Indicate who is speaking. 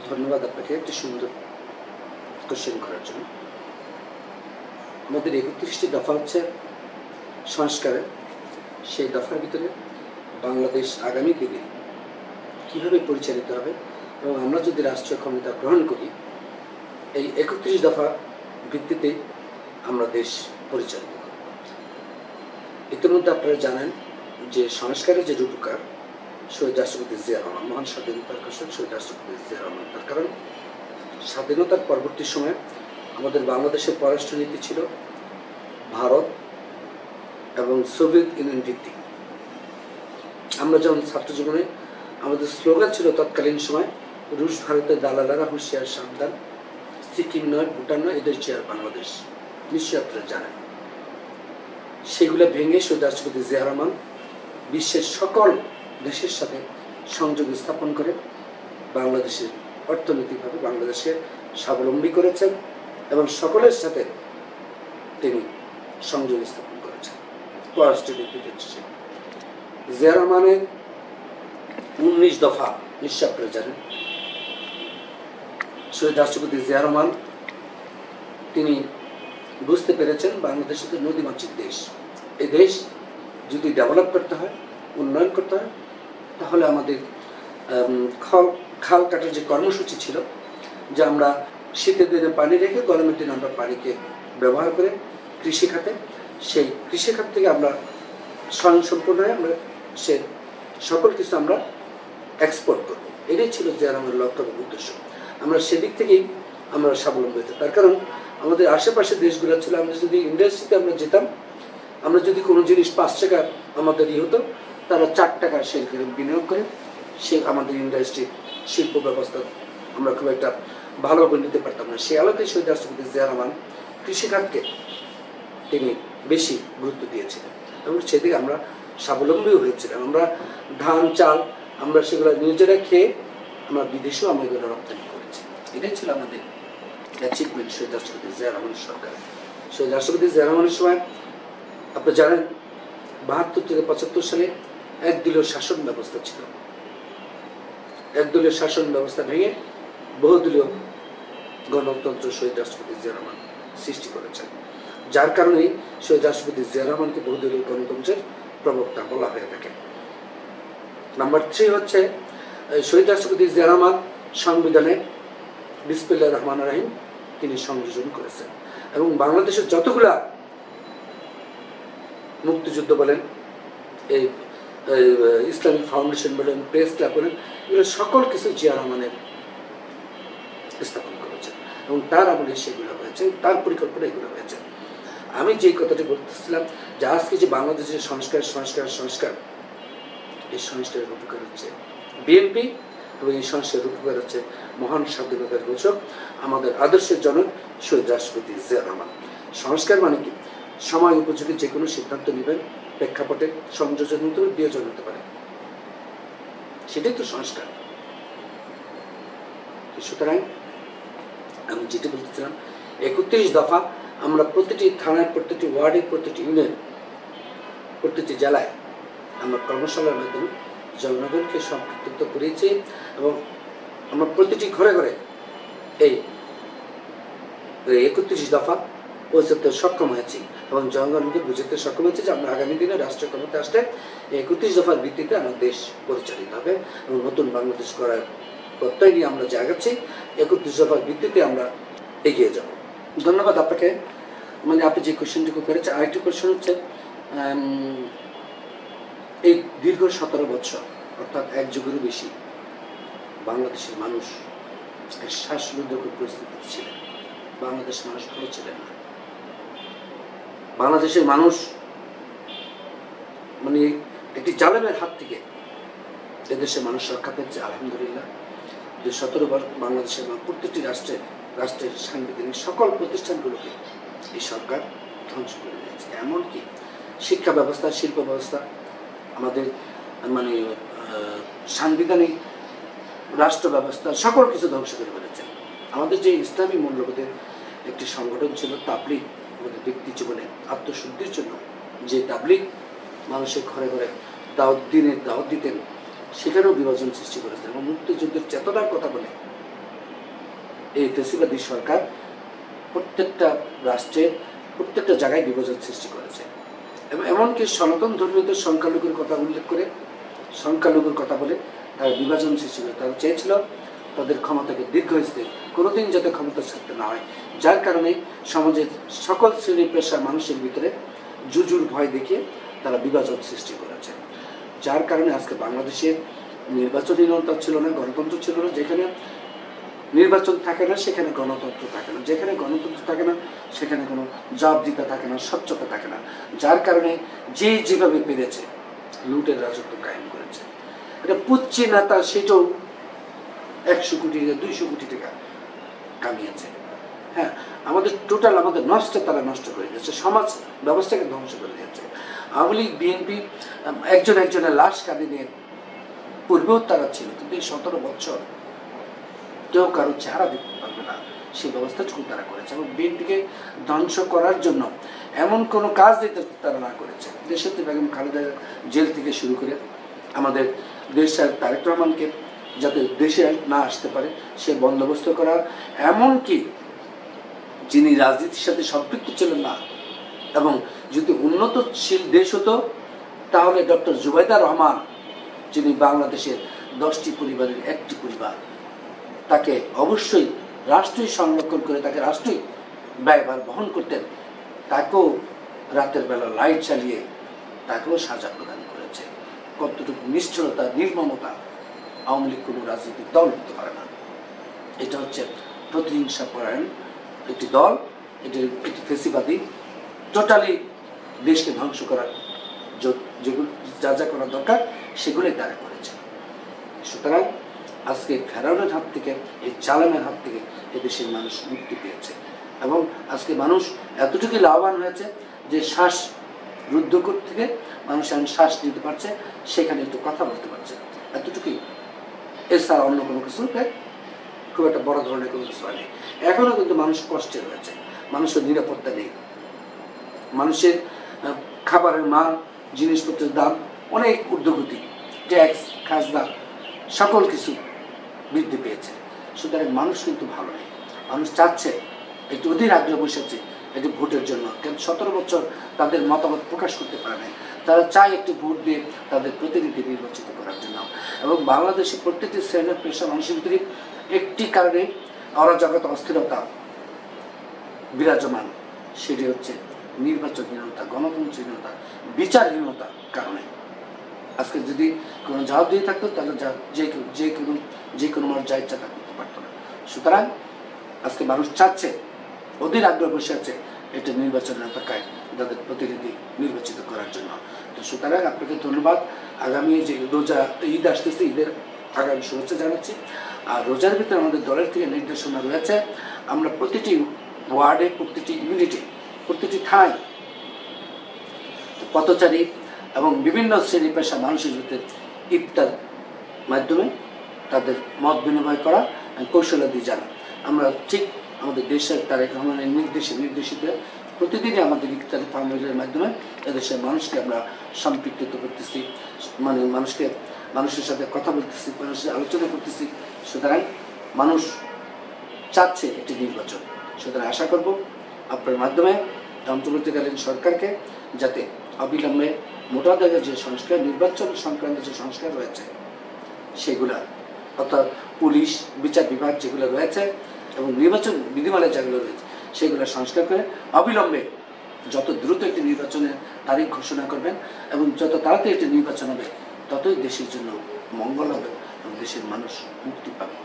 Speaker 1: ধন্যবাদ আপনাকে একটি সুন্দর কোশ্চেন করার জন্য। আমাদের ৩১টি দফা হচ্ছে সংস্কারের। সেই দফার ভিতরে বাংলাদেশ আগামী দিনে কীভাবে পরিচালিত হবে এবং আমরা যদি রাষ্ট্রীয় ক্ষমতা গ্রহণ করি, এই ৩১ দফা ভিত্তিতে আমরা দেশ পরিচালিত করব। ইতিমধ্যে আপনারা জানেন যে সংস্কারের যে রূপকার শহীদ রাষ্ট্রপতি জিয়া রহমান, মহান স্বাধীনতার ঘোষক শহীদ রাষ্ট্রপতি জিয়া রহমান। তার কারণ স্বাধীনতার পরবর্তী সময়ে আমাদের বাংলাদেশের পররাষ্ট্রনীতি ছিল ভারত এবং সোভিয়েত ইউনিয়ন ভিত্তিক। আমরা যেমন ছাত্র জীবনে আমাদের স্লোগান ছিল তৎকালীন সময়, রুশ ভারতের দালালেরা হুঁশিয়ার সাবধান, সিকিম নয়, ভুটান নয়, এদের চেয়ার বাংলাদেশ। নিশ্চয়ই আপনারা জানেন। সেগুলো ভেঙে শহীদ রাষ্ট্রপতি জিয়া রহমান বিশ্বের সকল দেশের সাথে সংযোগ স্থাপন করে বাংলাদেশের অর্থনৈতিকভাবে বাংলাদেশকে স্বাবলম্বী করেছেন এবং সকলের সাথে তিনি সংযোগ স্থাপন করেছেন পররাষ্ট্রনীতির ক্ষেত্রে। জিয়া রহমানের ১৯ দফা নিশ্চয় আপনারা জানেন। শহীদ রাষ্ট্রপতি জিয়া রহমান তিনি বুঝতে পেরেছেন বাংলাদেশ তো নদীমাতৃক দেশ। এই দেশ যদি ডেভেলপ করতে হয়, উন্নয়ন করতে হয়, তাহলে আমাদের খাল কাটার যে কর্মসূচি ছিল, যে আমরা শীতের দিনে পানি রেখে গরমের দিনে আমরা পানিকে ব্যবহার করে কৃষিখাতে, সেই কৃষিখাত থেকে আমরা স্বয়ংসম্পূর্ণ হয়ে আমরা সে সকল কিছু আমরা এক্সপোর্ট করব। এটাই ছিল যে আমার লক্ষ্য এবং উদ্দেশ্য। আমরা সেদিক থেকেই আমরা স্বাবলম্বী হতাম। তার কারণ আমাদের আশেপাশে দেশগুলো ছিল, আমরা যদি ইন্ডাস্ট্রিতে আমরা যেতাম, আমরা যদি কোনো জিনিস ৫ টাকা আমাদের হতো, তারা ৪ টাকা সেখানে বিনিয়োগ করে সে আমাদের ইন্ডাস্ট্রি শিল্প ব্যবস্থা আমরা খুব একটা ভালোভাবে নিতে পারতাম না। সেই আলোকে শহীদ রাষ্ট্রপতি জিয়া রহমান কৃষিখাতকে তিনি বেশি গুরুত্ব দিয়েছিলেন এবং সেদিকে আমরা স্বাবলম্বীও হয়েছিলাম। আমরা ধান চাল আমরা সেগুলো নিজেরা খেয়ে আমরা বিদেশেও আমরা এগুলো রপ্তানি করেছি। এটাই ছিল আমাদের অ্যাচিভমেন্ট শহীদ রাষ্ট্রপতি জিয়া রহমানের সরকার। শহীদ রাষ্ট্রপতি জিয়া রহমানের সময় আপনি জানেন ৭২ থেকে ৭৫ সালে একদলীয় শাসন ব্যবস্থা ছিল। একদলীয় শাসন ব্যবস্থা ভেঙে বহুদলীয় গণতন্ত্র শহীদ রাষ্ট্রপতি জিয়া রহমান সৃষ্টি করেছেন, যার কারণে শহীদ রাষ্ট্রপতি জিয়া রহমানকে বহুদলীয় গণতন্ত্রের প্রবক্তা বলা হয়ে থাকে। নাম্বার 3 হচ্ছে শহীদ রাষ্ট্রপতি জিয়া রহমান সংবিধানে বিসমিল্লাহির রহমানির রহিম তিনি সংযোজন করেছেন এবং বাংলাদেশের যতগুলা মুক্তিযুদ্ধ বলেন, এই ইসলামিক ফাউন্ডেশন বলেন, প্রেস ক্লাব বলেন, এগুলো সকল কিছু জিয়া রহমানের স্থাপন করেছেন এবং তার আমলে সেগুলো হয়েছে, তার পরিকল্পনা এগুলো হয়েছে। আমি যে কথাটি বলতেছিলাম যে আজকে যে বাংলাদেশের সংস্কার এই সংস্কারের রূপকার হচ্ছে বিএনপি এবং এই সংস্কারের রূপকার হচ্ছে মহান স্বাধীনতার ঘোষক আমাদের আদর্শের জনক শহীদ রাষ্ট্রপতি জিয়া রহমান। সংস্কার মানে কি? সময় উপযোগী যে কোনো সিদ্ধান্ত নেবেন, প্রেক্ষাপটে সংযোজন হতে পারে, বিয়োজন হতে পারে, সেটাই তো সংস্কার। সুতরাং আমি যেটি বলতেছিলাম ৩১ দফা আমরা প্রতিটি থানায়, প্রতিটি ওয়ার্ডে, প্রতিটি ইউনিয়ন, প্রতিটি জেলায় আমরা কর্মশালার মাধ্যমে জনগণকে সম্পৃক্ত করেছি এবং আমরা প্রতিটি ঘরে ঘরে এই ৩১ দফা পৌঁছাতে সক্ষম হয়েছি এবং জনগণকে বুঝতে সক্ষম হয়েছে যে আমরা আগামী দিনে রাষ্ট্রীয় ক্ষমতা আসলে ৩১ দফার ভিত্তিতে আমার দেশ পরিচালিত হবে এবং নতুন বাংলাদেশ করার প্রত্যয় নিয়ে আমরা যে আগাচ্ছি ৩১ দফার ভিত্তিতে আমরা এগিয়ে যাব। ধন্যবাদ আপনাকে। মানে আপনি যে কোয়েশ্চেনটুকু করেছেন, আরেকটি কোয়েশ্চেন হচ্ছে এই দীর্ঘ ১৭ বছর অর্থাৎ ১ যুগেরও বেশি বাংলাদেশের মানুষ শ্বাসরুদ্ধকর পরিস্থিতিতে ছিলেন। বাংলাদেশ মানুষ ভালো ছিলেন না। বাংলাদেশের মানুষ মানে একটি জালেমের হাত থেকে এদেশের মানুষ রক্ষা পেয়েছে আলহামদুলিল্লাহ। ১৭ বার বাংলাদেশের প্রত্যেকটি রাষ্ট্রের সাংবিধানিক সকল প্রতিষ্ঠানগুলোকে এই সরকার ধ্বংস করে দিয়েছে। এমনকি শিক্ষা ব্যবস্থা, শিল্প ব্যবস্থা, আমাদের মানে সাংবিধানিক রাষ্ট্র ব্যবস্থা সকল কিছু ধ্বংস করে ফেলেছে। আমাদের যে ইসলামী মূল্যবোধের একটি সংগঠন ছিল তাবলীগ, আমাদের ব্যক্তি জীবনে আত্মশুদ্ধির জন্য যে তাবলীগ মানুষের ঘরে ঘরে দাওয়াত দিতেন, সেখানেও বিভাজন সৃষ্টি করেছেন এবং মুক্তিযুদ্ধের চেতনার কথা বলে এই ফেসিবাদী সরকার প্রত্যেকটা রাষ্ট্রের প্রত্যেকটা জায়গায় বিভাজন সৃষ্টি করেছে এবং এমনকি সনাতন ধর্মীয়দের সংখ্যালঘুর কথা উল্লেখ করে সংখ্যালঘুর কথা বলে তারা বিভাজন সৃষ্টি করে। তারা চেয়েছিল তাদের ক্ষমতাকে দীর্ঘস্থায়ী কোনোদিন যাতে ক্ষমতা ছাড়তে না হয়, যার কারণে সমাজের সকল শ্রেণী পেশার মানুষের ভিতরে জুজুর ভয় দেখিয়ে তারা বিভাজন সৃষ্টি করেছে। যার কারণে আজকে বাংলাদেশে নির্বাচনীয়তা ছিল না, গণতন্ত্র ছিল না। যেখানে নির্বাচন থাকে না সেখানে গণতন্ত্র থাকে না, যেখানে গণতন্ত্র থাকে না সেখানে কোনো জবাবদিহিতা থাকে না, স্বচ্ছতা থাকে না। যার কারণে যে যেভাবে পেরেছে লুটের রাজত্ব কায়েম করেছে। এটা পুচ্ছি নেতা সেটাও 100 কোটি টাকা 200 কোটি টাকা কামিয়েছে। হ্যাঁ, আমাদের টোটাল আমাদের তারা নষ্ট করে দিয়েছে, সমাজ ব্যবস্থাকে ধ্বংস করে দিয়েছে। আওয়ামী লীগ বিএনপি একজনের লাশ কাঁদে নিয়ে পূর্বেও তারা ছিল, কিন্তু এই 17 বছর কেউ কারো চেহারা দেখতে পারবে না সেই ব্যবস্থাটুকু তারা করেছে। এবং বিএনপিকে ধ্বংস করার জন্য এমন কোনো কাজ দিতে তারা না করেছে। দেশত্রী বেগম খালেদা জেল থেকে শুরু করে আমাদের দেশের তারেক রহমানকে যাতে দেশে না আসতে পারে সে বন্দোবস্ত করা, এমনকি যিনি রাজনীতির সাথে সম্পৃক্ত ছিলেন না এবং যদি উন্নতশীল দেশ হতো তাহলে ডক্টর জুবাইদা রহমান, যিনি বাংলাদেশের 10টি পরিবারের একটি পরিবার, তাকে অবশ্যই রাষ্ট্রই সংরক্ষণ করে তাকে রাষ্ট্রই ব্যয়ভার বহন করতেন। তাকেও রাতের বেলা লাইট চালিয়ে তাকেও সাজা প্রদান করেছে। কতটুকু নিষ্ঠুরতা, নির্মমতা আওয়ামী লীগ কোনো রাজনৈতিক দল হতে পারে না। এটা হচ্ছে প্রতিহিংসা পরায়ণ একটি দল, এটি ফেসিবাদী, টোটালি দেশকে ধ্বংস করার যেগুলো যা যা করা দরকার সেগুলোই তারা করেছে। সুতরাং আজকে ফেরাউনের হাত থেকে, এই জালেমের হাত থেকে এদেশের মানুষ মুক্তি পেয়েছে এবং আজকে মানুষ এতটুকু লাভবান হয়েছে যে শ্বাস রুদ্ধকূপ থেকে মানুষ এখন শ্বাস নিতে পারছে, সেখানে একটু কথা বলতে পারছে, এতটুকুই। এছাড়া অন্য কোনো কিছু খুব একটা বড় ধরনের কোনো কিছু হয়নি। এখনো কিন্তু মানুষ কষ্টে রয়েছে, মানুষের নিরাপত্তা নেই, মানুষের খাবারের মান, জিনিসপত্রের দাম অনেক ঊর্ধ্বগতি, ট্যাক্স, খাজনা সকল কিছু বৃদ্ধি পেয়েছে। সুতরাং মানুষ কিন্তু ভালো নেই। মানুষ চাচ্ছে, একটু অধীর আগ্রহ বসেছে একটি ভোটের জন্য, কিন্তু 17 বছর তাদের মতামত প্রকাশ করতে পারে না। তারা চায় একটি ভোট দিয়ে তাদের প্রতিনিধি নির্বাচিত করার জন্য। এবং বাংলাদেশে প্রত্যেকটি শ্রেণীর পেশা মানুষের ভিতরে একটি কারণে অরাজকতা, অস্থিরতা বিরাজমান, সেটি হচ্ছে নির্বাচনহীনতা, গণতন্ত্রহীনতা, বিচারহীনতার কারণে। আজকে যদি কোনো জবাব দিয়ে থাকতো তাহলে যে কোনো মানুষ যা ইচ্ছা তা করতে পারতো না। সুতরাং আজকে মানুষ চাচ্ছে, অধীর আগ্রহ বসে আছে এটা নির্বাচনের এলাকায় তাদের প্রতিনিধি নির্বাচিত করার জন্য। তো সুতরাং আপনাকে ধন্যবাদ। আগামী যে রোজা ঈদ আসতেছে, ঈদের আগামী শুভেচ্ছা জানাচ্ছি। আর রোজার ভিতরে আমাদের দলের থেকে নির্দেশনা রয়েছে, আমরা প্রতিটি ওয়ার্ডে, প্রতিটি ইউনিটে, প্রতিটি থানায় পথচারী এবং বিভিন্ন শ্রেণী পেশা মানুষের ভিতরে ইফতার মাধ্যমে তাদের মত বিনিময় করা, কৌশলাদি জানা। আমরা ঠিক আমাদের দেশের তারেক রহমানের নির্দেশিত প্রতিদিনই আমাদের ইফতারি ফাউন্ডেশনের মাধ্যমে এদেশের মানুষকে আমরা সম্পৃক্ত করতেছি, মানে মানুষের সাথে কথা বলতেছি, মানুষের আলোচনা করতেছি। সুতরাং মানুষ চাচ্ছে একটি নির্বাচন। সুতরাং আশা করব আপনার মাধ্যমে অন্তর্বর্তীকালীন সরকারকে যাতে অবিলম্বে মোটা দাগের যে সংস্কার, নির্বাচন সংক্রান্ত যে সংস্কার রয়েছে সেগুলা, অর্থাৎ পুলিশ, বিচার বিভাগ যেগুলো রয়েছে এবং নির্বাচন বিধিমালা যেগুলো রয়েছে সেগুলো সংস্কার করে অবিলম্বে যত দ্রুত একটি নির্বাচনের তারিখ ঘোষণা করবেন এবং যত তাড়াতাড়ি একটি নির্বাচন হবে ততই দেশের জন্য মঙ্গল হবে এবং দেশের মানুষ মুক্তি পাবে।